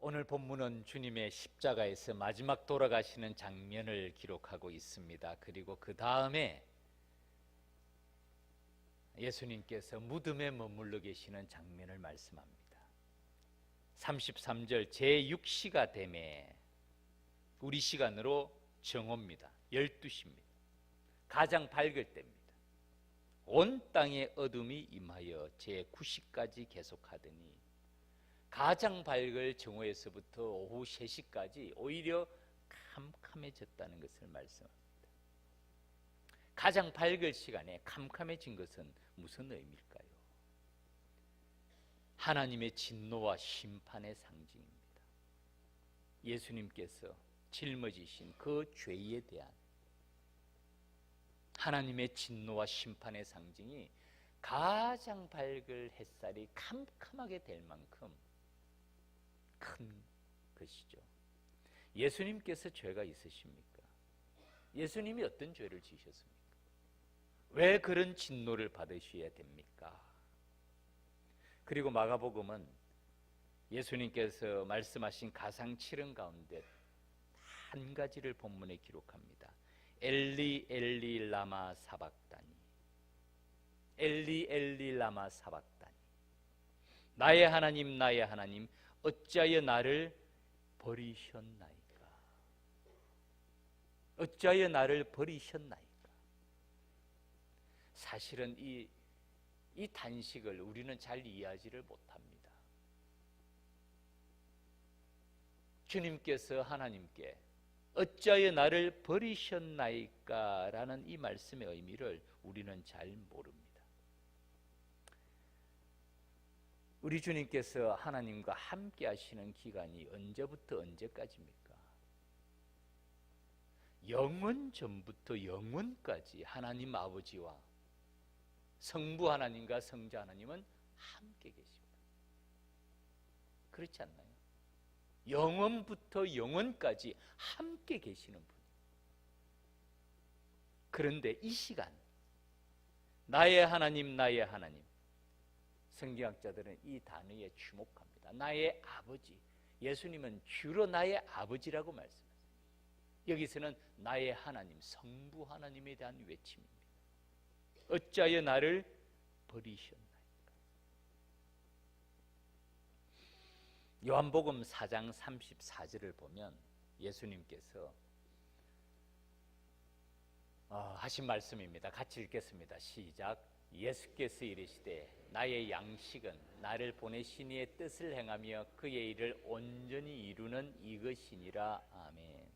오늘 본문은 주님의 십자가에서 마지막 돌아가시는 장면을 기록하고 있습니다. 그리고 그 다음에 예수님께서 무덤에 머물러 계시는 장면을 말씀합니다. 33절 제6시가 되매, 우리 시간으로 정오입니다. 12시입니다. 가장 밝을 때입니다. 온 땅에 어둠이 임하여 제9시까지 계속하더니 가장 밝을 정오에서부터 오후 3시까지 오히려 캄캄해졌다는 것을 말씀합니다. 가장 밝을 시간에 캄캄해진 것은 무슨 의미일까요? 하나님의 진노와 심판의 상징입니다. 예수님께서 짊어지신 그 죄에 대한 하나님의 진노와 심판의 상징이 가장 밝을 햇살이 캄캄하게 될 만큼 큰 것이죠. 예수님께서 죄가 있으십니까? 예수님이 어떤 죄를 지으셨습니까? 왜 그런 진노를 받으셔야 됩니까? 그리고 마가복음은 예수님께서 말씀하신 가상 7은 가운데 한 가지를 본문에 기록합니다. 엘리 엘리 라마 사박다니, 엘리 엘리 라마 사박다니, 나의 하나님 나의 하나님 어찌하여 나를 버리셨나이까? 어찌하여 나를 버리셨나이까? 사실은 이 단식을 우리는 잘 이해하지를 못합니다. 주님께서 하나님께 어찌하여 나를 버리셨나이까? 라는 이 말씀의 의미를 우리는 잘 모릅니다. 우리 주님께서 하나님과 함께 하시는 기간이 언제부터 언제까지입니까? 영원 전부터 영원까지 하나님 아버지와 성부 하나님과 성자 하나님은 함께 계십니다. 그렇지 않나요? 영원부터 영원까지 함께 계시는 분. 그런데 이 시간, 나의 하나님 나의 하나님, 성경학자들은 이 단어에 주목합니다. 나의 아버지, 예수님은 주로 나의 아버지라고 말씀하세요. 여기서는 나의 하나님, 성부 하나님에 대한 외침입니다. 어찌하여 나를 버리셨나이까? 요한복음 4장 34절을 보면 예수님께서 하신 말씀입니다. 같이 읽겠습니다. 시작. 예수께서 이르시되 나의 양식은 나를 보내신 이의 뜻을 행하며 그의 일을 온전히 이루는 이것이니라. 아멘.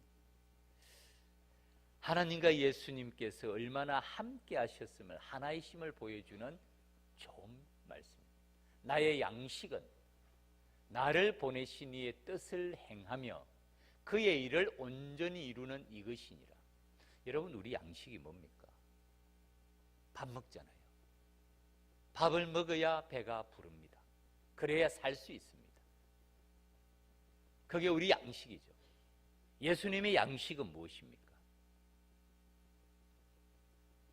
하나님과 예수님께서 얼마나 함께 하셨음을, 하나이심을 보여주는 좋은 말씀입니다. 나의 양식은 나를 보내신 이의 뜻을 행하며 그의 일을 온전히 이루는 이것이니라. 여러분, 우리 양식이 뭡니까? 밥 먹잖아요. 밥을 먹어야 배가 부릅니다. 그래야 살 수 있습니다. 그게 우리 양식이죠. 예수님의 양식은 무엇입니까?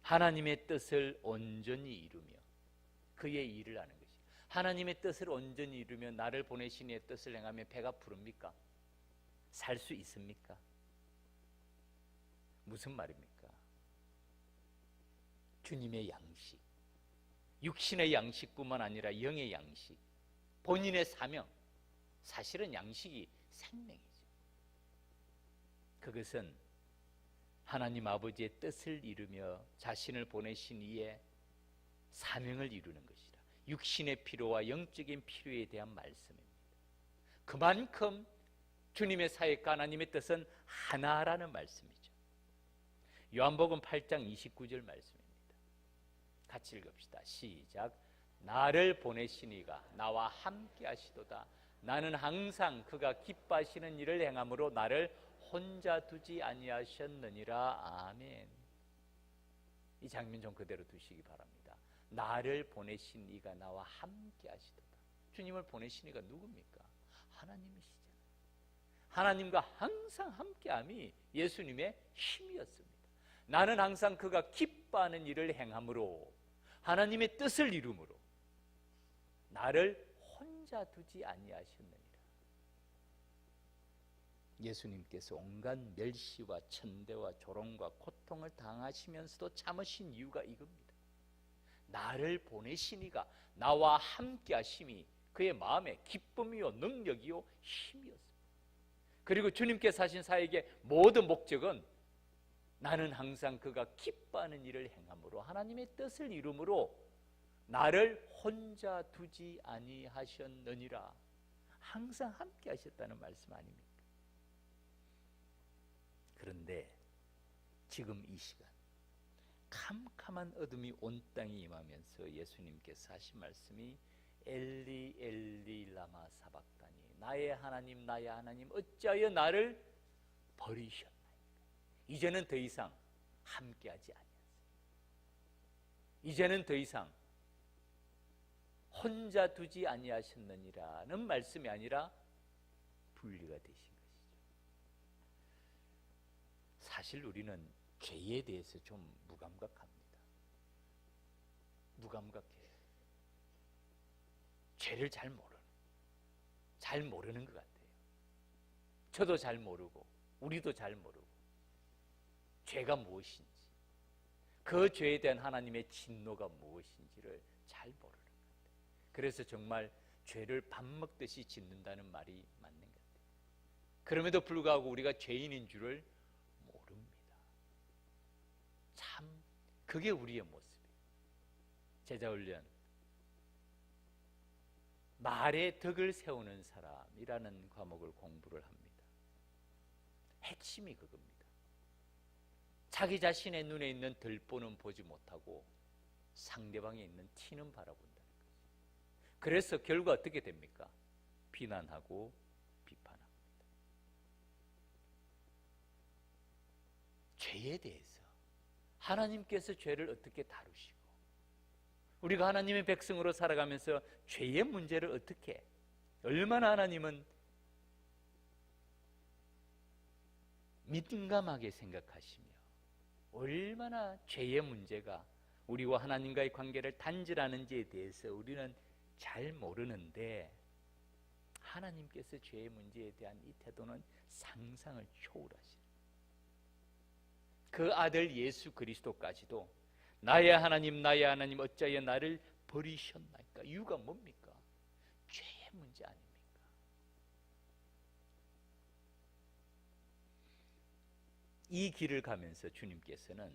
하나님의 뜻을 온전히 이루며 그의 일을 하는 것이. 하나님의 뜻을 온전히 이루며 나를 보내신 이의 뜻을 행하며 배가 부릅니까? 살 수 있습니까? 무슨 말입니까? 주님의 양식, 육신의 양식뿐만 아니라 영의 양식, 본인의 사명, 사실은 양식이 생명이죠. 그것은 하나님 아버지의 뜻을 이루며 자신을 보내신 이의 사명을 이루는 것이라. 육신의 필요와 영적인 필요에 대한 말씀입니다. 그만큼 주님의 사역과 하나님의 뜻은 하나라는 말씀이죠. 요한복음 8장 29절 말씀입니다. 같이 읽읍시다. 시작. 나를 보내신 이가 나와 함께 하시도다. 나는 항상 그가 기뻐하시는 일을 행함으로 나를 혼자 두지 아니하셨느니라. 아멘. 이 장면 좀 그대로 두시기 바랍니다. 나를 보내신 이가 나와 함께 하시도다. 주님을 보내신 이가 누굽니까? 하나님이시잖아요. 하나님과 항상 함께함이 예수님의 힘이었습니다. 나는 항상 그가 기뻐하는 일을 행함으로, 하나님의 뜻을 이루므로 나를 혼자 두지 아니하셨느니라. 예수님께서 온갖 멸시와 천대와 조롱과 고통을 당하시면서도 참으신 이유가 이겁니다. 나를 보내신 이가 나와 함께 하심이 그의 마음에 기쁨이요 능력이요 힘이었습니다. 그리고 주님께서 하신 사역의 모든 목적은 나는 항상 그가 기뻐하는 일을 행함으로 하나님의 뜻을 이루므로 나를 혼자 두지 아니하셨느니라. 항상 함께 하셨다는 말씀 아닙니까? 그런데 지금 이 시간 캄캄한 어둠이 온 땅에 임하면서 예수님께서 하신 말씀이 엘리 엘리 라마 사박다니, 나의 하나님 나의 하나님 어찌하여 나를 버리셨나이까. 이제는 더 이상 함께하지 아니하세요. 이제는 더 이상 혼자 두지 아니하셨느니라는 말씀이 아니라 분리가 되신 것이죠. 사실 우리는 죄에 대해서 좀 무감각합니다. 무감각해요. 죄를 잘 모르는 것 같아요. 저도 잘 모르고 우리도 잘 모르고 죄가 무엇인지, 그 죄에 대한 하나님의 진노가 무엇인지를 잘 모르는 것 같아요. 그래서 정말 죄를 밥 먹듯이 짓는다는 말이 맞는 것 같아요. 그럼에도 불구하고 우리가 죄인인 줄을 모릅니다. 참 그게 우리의 모습이에요. 제자훈련, 말에 덕을 세우는 사람이라는 과목을 공부를 합니다. 핵심이 그겁니다. 자기 자신의 눈에 있는 들보는 보지 못하고 상대방에 있는 티는 바라본다는 거죠. 그래서 결과 어떻게 됩니까? 비난하고 비판합니다. 죄에 대해서 하나님께서 죄를 어떻게 다루시고 우리가 하나님의 백성으로 살아가면서 죄의 문제를 어떻게, 얼마나 하나님은 민감하게 생각하시며 얼마나 죄의 문제가 우리와 하나님과의 관계를 단절하는지에 대해서 우리는 잘 모르는데, 하나님께서 죄의 문제에 대한 이 태도는 상상을 초월하시는, 그 아들 예수 그리스도까지도 나의 하나님 어찌하여 나를 버리셨나이까? 이유가 뭡니까? 죄의 문제 아닙니까? 이 길을 가면서 주님께서는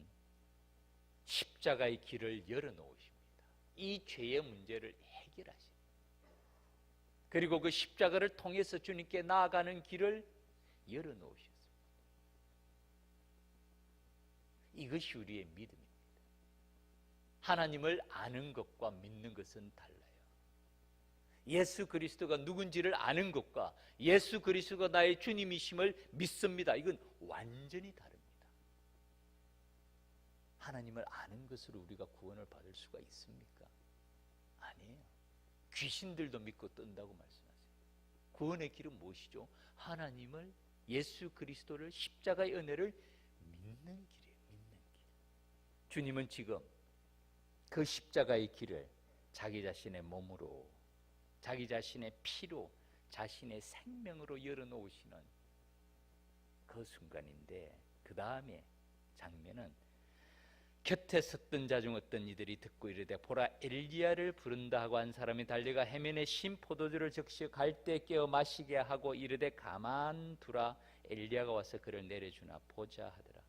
십자가의 길을 열어놓으십니다. 이 죄의 문제를 해결하십니다. 그리고 그 십자가를 통해서 주님께 나아가는 길을 열어놓으셨습니다. 이것이 우리의 믿음입니다. 하나님을 아는 것과 믿는 것은 달라요. 예수 그리스도가 누군지를 아는 것과 예수 그리스도가 나의 주님이심을 믿습니다. 이건 완전히 다릅니다. 하나님을 아는 것으로 우리가 구원을 받을 수가 있습니까? 아니에요. 귀신들도 믿고 뜬다고 말씀하세요. 구원의 길은 무엇이죠? 하나님을, 예수 그리스도를, 십자가의 은혜를 믿는 길이에요. 믿는 길. 주님은 지금 그 십자가의 길을 자기 자신의 몸으로, 자기 자신의 피로, 자신의 생명으로 열어놓으시는 그 순간인데, 그 다음에 장면은 곁에 섰던 자 중 어떤 이들이 듣고 이르되 보라 엘리야를 부른다 하고 한 사람이 달려가 해면에 신 포도주를 적시어 갈대 깨어 마시게 하고 이르되 가만두라 엘리야가 와서 그를 내려주나 보자 하더라.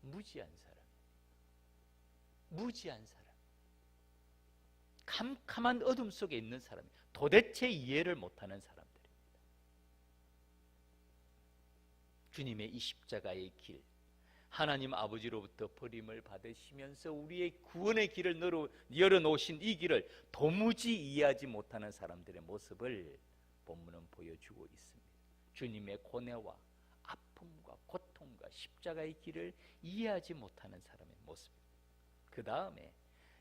무지한 사람, 무지한 사람, 캄캄한 어둠 속에 있는 사람, 도대체 이해를 못하는 사람들입니다. 주님의 이 십자가의 길, 하나님 아버지로부터 버림을 받으시면서 우리의 구원의 길을 열어놓으신 이 길을 도무지 이해하지 못하는 사람들의 모습을 본문은 보여주고 있습니다. 주님의 고뇌와 아픔과 고통과 십자가의 길을 이해하지 못하는 사람의 모습입니다. 그 다음에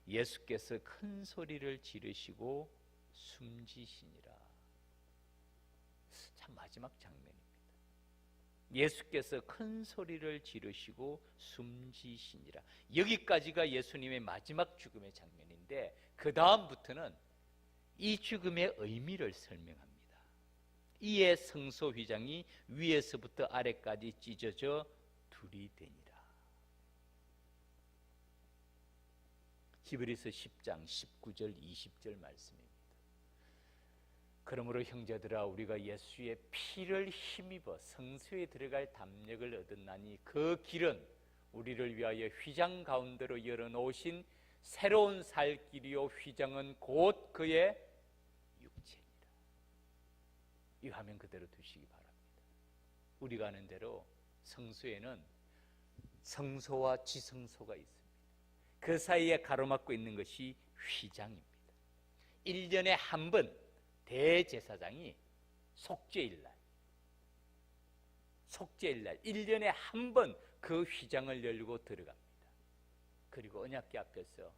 예수께서 큰 소리를 지르시고 숨지시니라. 참 마지막 장면입니다. 예수께서 큰 소리를 지르시고 숨지시니라. 여기까지가 예수님의 마지막 죽음의 장면인데, 그 다음부터는 이 죽음의 의미를 설명합니다. 이에 성소 휘장이 위에서부터 아래까지 찢어져 둘이 되니라. 히브리서 10장 19절 20절 말씀입니다. 그러므로 형제들아, 우리가 예수의 피를 힘입어 성소에 들어갈 담력을 얻었나니 그 길은 우리를 위하여 휘장 가운데로 열어놓으신 새로운 살 길이요 휘장은 곧 그의 육체니라. 이 화면 그대로 두시기 바랍니다. 우리가 아는 대로 성소에는 성소와 지성소가 있습니다. 그 사이에 가로막고 있는 것이 휘장입니다. 1년에 한 번 대제사장이 속죄일날 1년에 한 번 그 휘장을 열고 들어갑니다. 그리고 언약궤 앞에서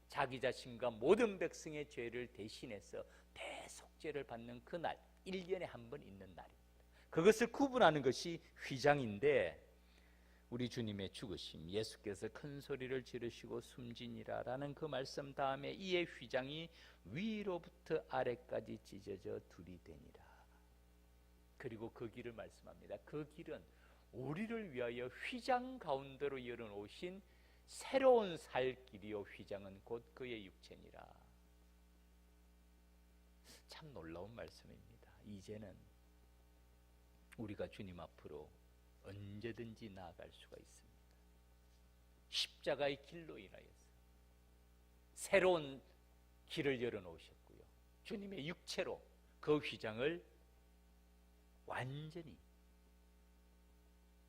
자기 자신과 모든 백성의 죄를 대신해서 대속죄를 받는 그날, 1년에 한 번 있는 날입니다. 그것을 구분하는 것이 휘장인데, 우리 주님의 죽으심, 예수께서 큰 소리를 지르시고 숨지니라 라는 그 말씀 다음에 이에 휘장이 위로부터 아래까지 찢어져 둘이 되니라. 그리고 그 길을 말씀합니다. 그 길은 우리를 위하여 휘장 가운데로 열어놓으신 새로운 살 길이요 휘장은 곧 그의 육체니라. 참 놀라운 말씀입니다. 이제는 우리가 주님 앞으로 언제든지 나아갈 수가 있습니다. 십자가의 길로 인하여서 새로운 길을 열어놓으셨고요, 주님의 육체로 그 휘장을 완전히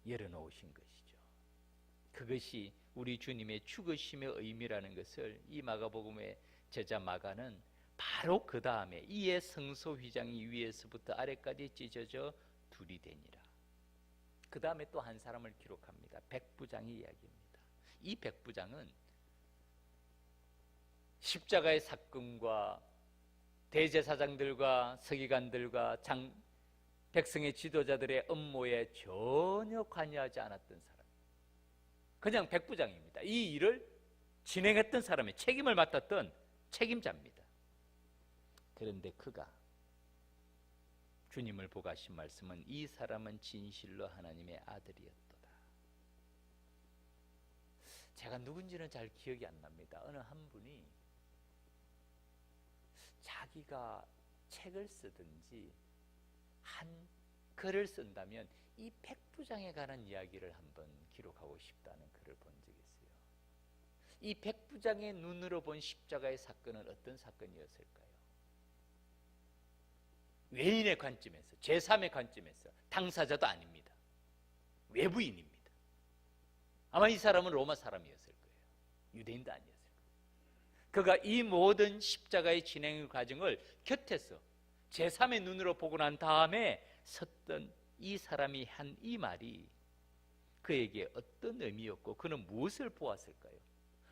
열어놓으신 것이죠. 그것이 우리 주님의 죽으심의 의미라는 것을 이 마가복음의 제자 마가는 바로 그 다음에 이에 성소 휘장이 위에서부터 아래까지 찢어져 둘이 되니라. 그 다음에 또 한 사람을 기록합니다. 백부장의 이야기입니다. 이 백부장은 십자가의 사건과 대제사장들과 서기관들과 백성의 지도자들의 업무에 전혀 관여하지 않았던 사람, 그냥 백부장입니다. 이 일을 진행했던 사람의 책임을 맡았던 책임자입니다. 그런데 그가 주님을 보고 하신 말씀은 이 사람은 진실로 하나님의 아들이었도다. 제가 누군지는 잘 기억이 안 납니다. 어느 한 분이 자기가 책을 쓰든지 한 글을 쓴다면 이 백부장에 관한 이야기를 한번 기록하고 싶다는 글을 본 적이 있어요. 이 백부장의 눈으로 본 십자가의 사건은 어떤 사건이었을까요? 외인의 관점에서, 제3의 관점에서, 당사자도 아닙니다. 외부인입니다. 아마 이 사람은 로마 사람이었을 거예요. 유대인도 아니었을 거예요. 그가 이 모든 십자가의 진행 과정을 곁에서 제3의 눈으로 보고 난 다음에 섰던 이 사람이 한 이 말이 그에게 어떤 의미였고, 그는 무엇을 보았을까요?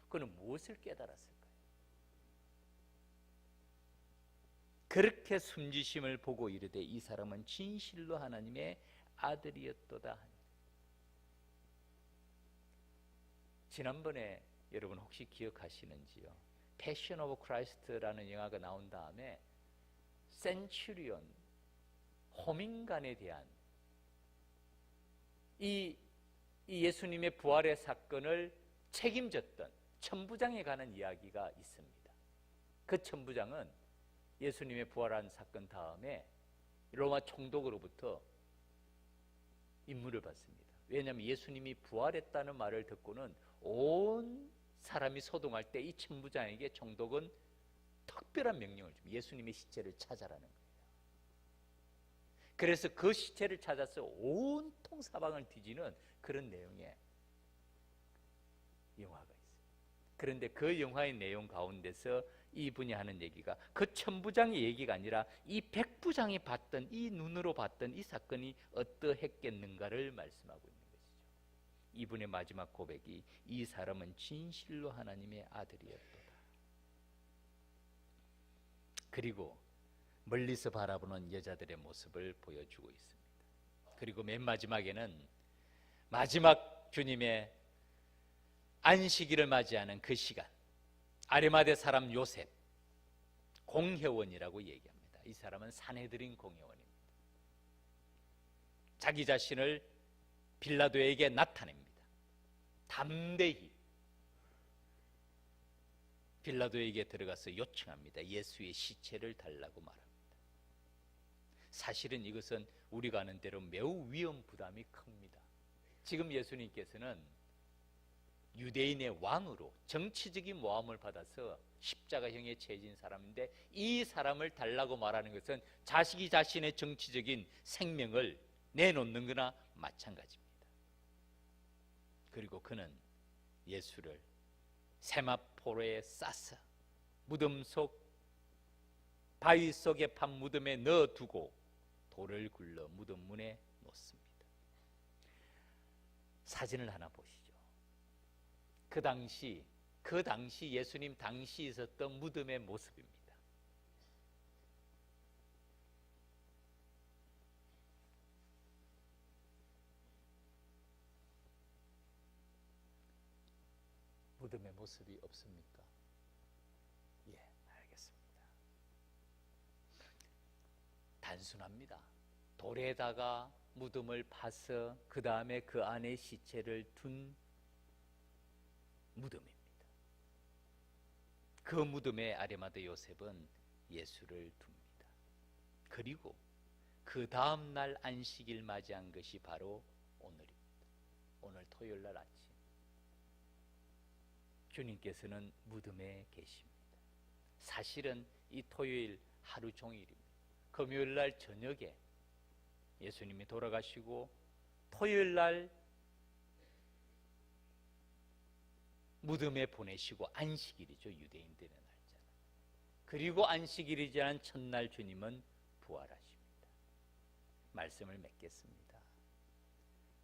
그는 무엇을 깨달았을까요? 그렇게 숨지심을 보고 이르되 이 사람은 진실로 하나님의 아들이었도다. 지난번에 여러분 혹시 기억하시는지요? 패션 오브 크라이스트라는 영화가 나온 다음에 센츄리온, 호민관에 대한 이 예수님의 부활의 사건을 책임졌던 천부장에 관한 이야기가 있습니다. 그 천부장은 예수님의 부활한 사건 다음에 로마 총독으로부터 임무를 받습니다. 왜냐하면 예수님이 부활했다는 말을 듣고는 온 사람이 소동할 때 이 천부장에게 총독은 특별한 명령을 줍니다. 예수님의 시체를 찾아라는 거예요. 그래서 그 시체를 찾아서 온통 사방을 뒤지는 그런 내용의 영화가 있어요. 그런데 그 영화의 내용 가운데서 이분이 하는 얘기가 그 천부장의 얘기가 아니라 이 백부장이 봤던, 이 눈으로 봤던 이 사건이 어떠했겠는가를 말씀하고 있는 것이죠. 이분의 마지막 고백이 이 사람은 진실로 하나님의 아들이었도다. 그리고 멀리서 바라보는 여자들의 모습을 보여주고 있습니다. 그리고 맨 마지막에는 마지막 주님의 안식일을 맞이하는 그 시간, 아리마대 사람 요셉, 공회원이라고 얘기합니다. 이 사람은 산헤드린 공회원입니다. 자기 자신을 빌라도에게 나타냅니다. 담대히 빌라도에게 들어가서 요청합니다. 예수의 시체를 달라고 말합니다. 사실은 이것은 우리가 아는 대로 매우 위험 부담이 큽니다. 지금 예수님께서는 유대인의 왕으로 정치적인 모함을 받아서 십자가형에 처해진 사람인데, 이 사람을 달라고 말하는 것은 자식이 자신의 정치적인 생명을 내놓는 거나 마찬가지입니다. 그리고 그는 예수를 세마포로에 싸서 무덤 속 바위 속에 판 무덤에 넣어두고 돌을 굴러 무덤 문에 놓습니다. 사진을 하나 보시죠. 그 당시 예수님 당시 있었던 무덤의 모습입니다. 무덤의 모습이 없습니까? 예, 알겠습니다. 단순합니다. 돌에다가 무덤을 파서 그 다음에 그 안에 시체를 둔 무덤입니다. 그 무덤에 아리마대 요셉은 예수를 둡니다. 그리고 그 다음 날 안식일 맞이한 것이 바로 오늘입니다. 오늘 토요일 날 아침 주님께서는 무덤에 계십니다. 사실은 이 토요일 하루 종일입니다. 금요일 날 저녁에 예수님이 돌아가시고 토요일 날 무덤에 보내시고 안식일이죠. 유대인들의 날짜는. 그리고 안식일이 지난 첫날 주님은 부활하십니다. 말씀을 맺겠습니다.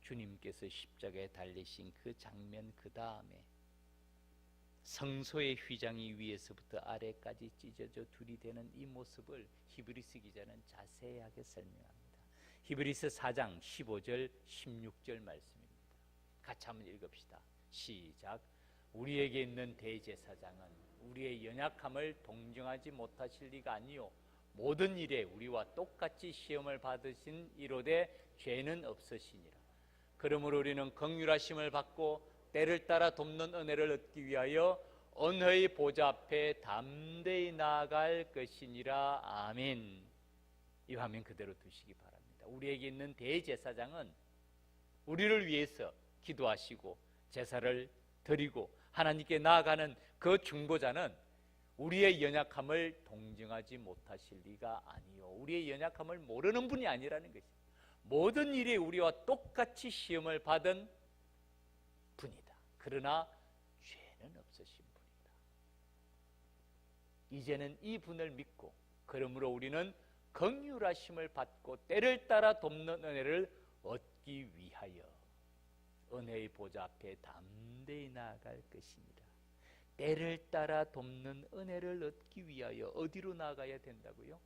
주님께서 십자가에 달리신 그 장면, 그 다음에 성소의 휘장이 위에서부터 아래까지 찢어져 둘이 되는 이 모습을 히브리서 기자는 자세하게 설명합니다. 히브리서 4장 15절 16절 말씀입니다. 같이 한번 읽읍시다. 시작. 우리에게 있는 대제사장은 우리의 연약함을 동정하지 못하실 리가 아니요 모든 일에 우리와 똑같이 시험을 받으신 이로되 죄는 없으시니라. 그러므로 우리는 긍휼하심을 받고 때를 따라 돕는 은혜를 얻기 위하여 언어의 보좌 앞에 담대히 나아갈 것이니라. 아멘. 이 화면 그대로 두시기 바랍니다. 우리에게 있는 대제사장은 우리를 위해서 기도하시고 제사를 드리고 하나님께 나아가는 그 중보자는 우리의 연약함을 동정하지 못하실 리가 아니요 우리의 연약함을 모르는 분이 아니라는 것입니다. 모든 일에 우리와 똑같이 시험을 받은 분이다. 그러나 죄는 없으신 분이다. 이제는 이 분을 믿고 그러므로 우리는 긍휼하심을 받고 때를 따라 돕는 은혜를 얻기 위하여 은혜의 보좌 앞에 담대히 나아갈 것이니라. 때를 따라 돕는 은혜를 얻기 위하여 어디로 나아가야 된다고요?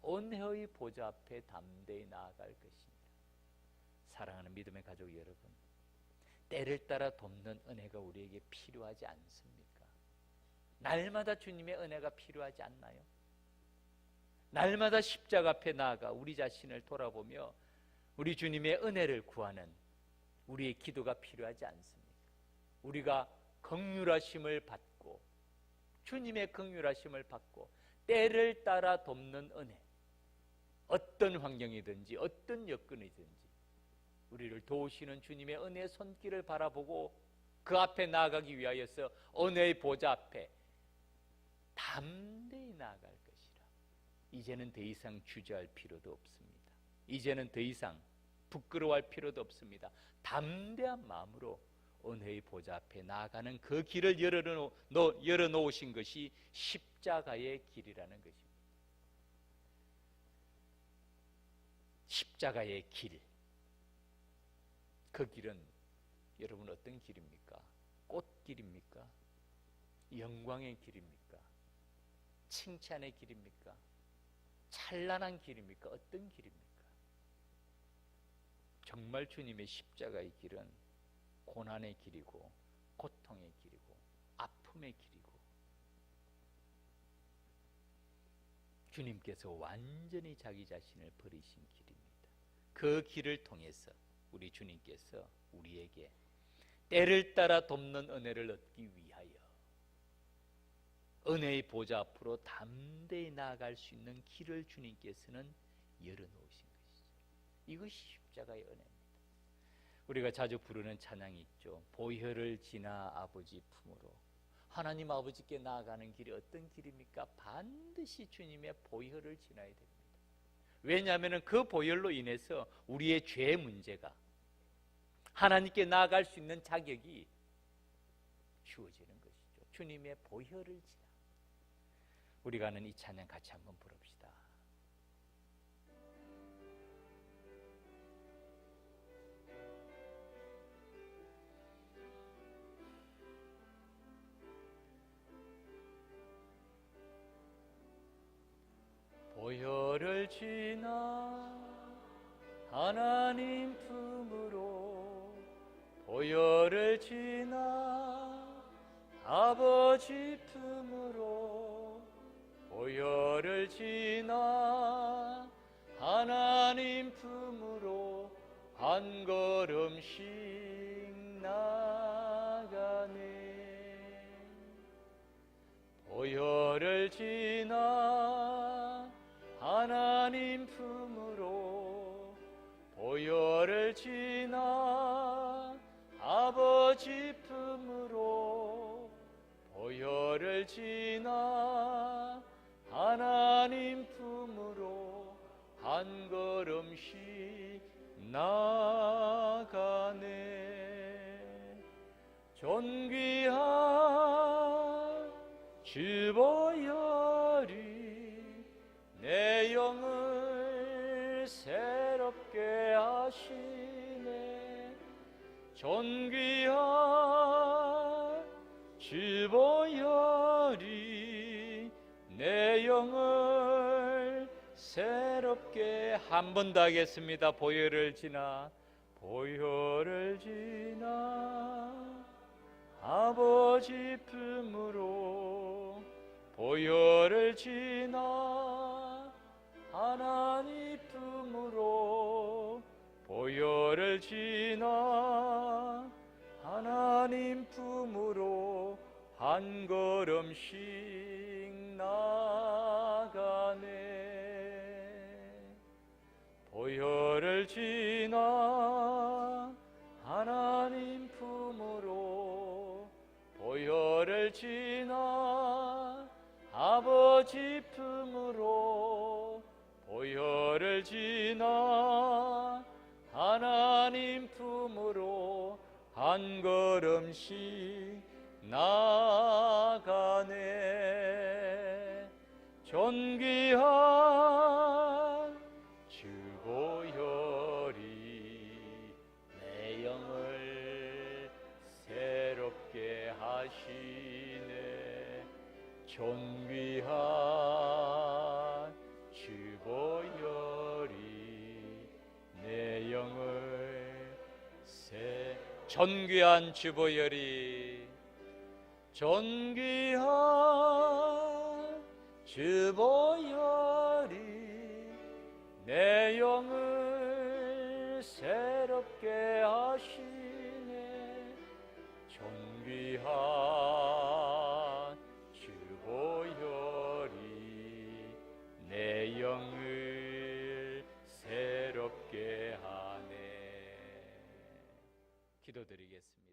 은혜의 보좌 앞에 담대히 나아갈 것이니라. 사랑하는 믿음의 가족 여러분, 때를 따라 돕는 은혜가 우리에게 필요하지 않습니까? 날마다 주님의 은혜가 필요하지 않나요? 날마다 십자가 앞에 나아가 우리 자신을 돌아보며 우리 주님의 은혜를 구하는 우리의 기도가 필요하지 않습니까? 우리가 긍휼하심을 받고 주님의 긍휼하심을 받고 때를 따라 돕는 은혜, 어떤 환경이든지 어떤 여건이든지 우리를 도우시는 주님의 은혜의 손길을 바라보고 그 앞에 나아가기 위하여서 은혜의 보좌 앞에 담대히 나아갈 것이라. 이제는 더 이상 주저할 필요도 없습니다. 이제는 더 이상 부끄러워할 필요도 없습니다. 담대한 마음으로 은혜의 보좌 앞에 나아가는 그 길을 열어놓으신 것이 십자가의 길이라는 것입니다. 십자가의 길, 그 길은 여러분 어떤 길입니까? 꽃길입니까? 영광의 길입니까? 칭찬의 길입니까? 찬란한 길입니까? 어떤 길입니까? 정말 주님의 십자가의 길은 고난의 길이고 고통의 길이고 아픔의 길이고 주님께서 완전히 자기 자신을 버리신 길입니다. 그 길을 통해서 우리 주님께서 우리에게 때를 따라 돕는 은혜를 얻기 위하여 은혜의 보좌 앞으로 담대히 나아갈 수 있는 길을 주님께서는 열어놓으신 것이죠. 이것이 십자가의 은혜입니다. 우리가 자주 부르는 찬양이 있죠. 보혈을 지나 아버지 품으로. 하나님 아버지께 나아가는 길이 어떤 길입니까? 반드시 주님의 보혈을 지나야 됩니다. 왜냐하면 그 보혈로 인해서 우리의 죄의 문제가, 하나님께 나아갈 수 있는 자격이 주어지는 것이죠. 주님의 보혈을 지나. 우리가 하는 이 찬양 같이 한번 부릅시다. 보혈을 지나 하나님 품으로, 보혈을 지나 아버지 품으로, 보혈을 지나 하나님 품으로 한 걸음씩 나가네. 보혈을 지나 하나님 품으로, 보혈을 지나 아버지 품으로, 보혈을 지나 하나님 품으로 한 걸음씩 나가네. 존귀한 주 보혈이 내 영을 새롭게 하시네. 존귀한 주 보혈이 내 영을 새롭게. 한 번 더 하겠습니다. 보혈을 지나, 보혈을 지나 아버지 품으로, 보혈을 지나 하나님 품으로, 보혈을 지나 하나님 품으로 한 걸음씩 나가네. 보혈을 지나 하나님 품으로, 보혈을 지나 아버지 품으로, 보혈을 지나 하나님 품으로 한 걸음씩 나가네. 존귀한 주 보혈이 내 영을 새롭게 하시네. 존귀한 주 보혈이 내 영을 존귀한 주 보혈이, 존귀한 주 보혈이 내 영을 새롭게 하시네. 존귀한 주 보혈이 내 영을 새롭게 하네. 기도드리겠습니다.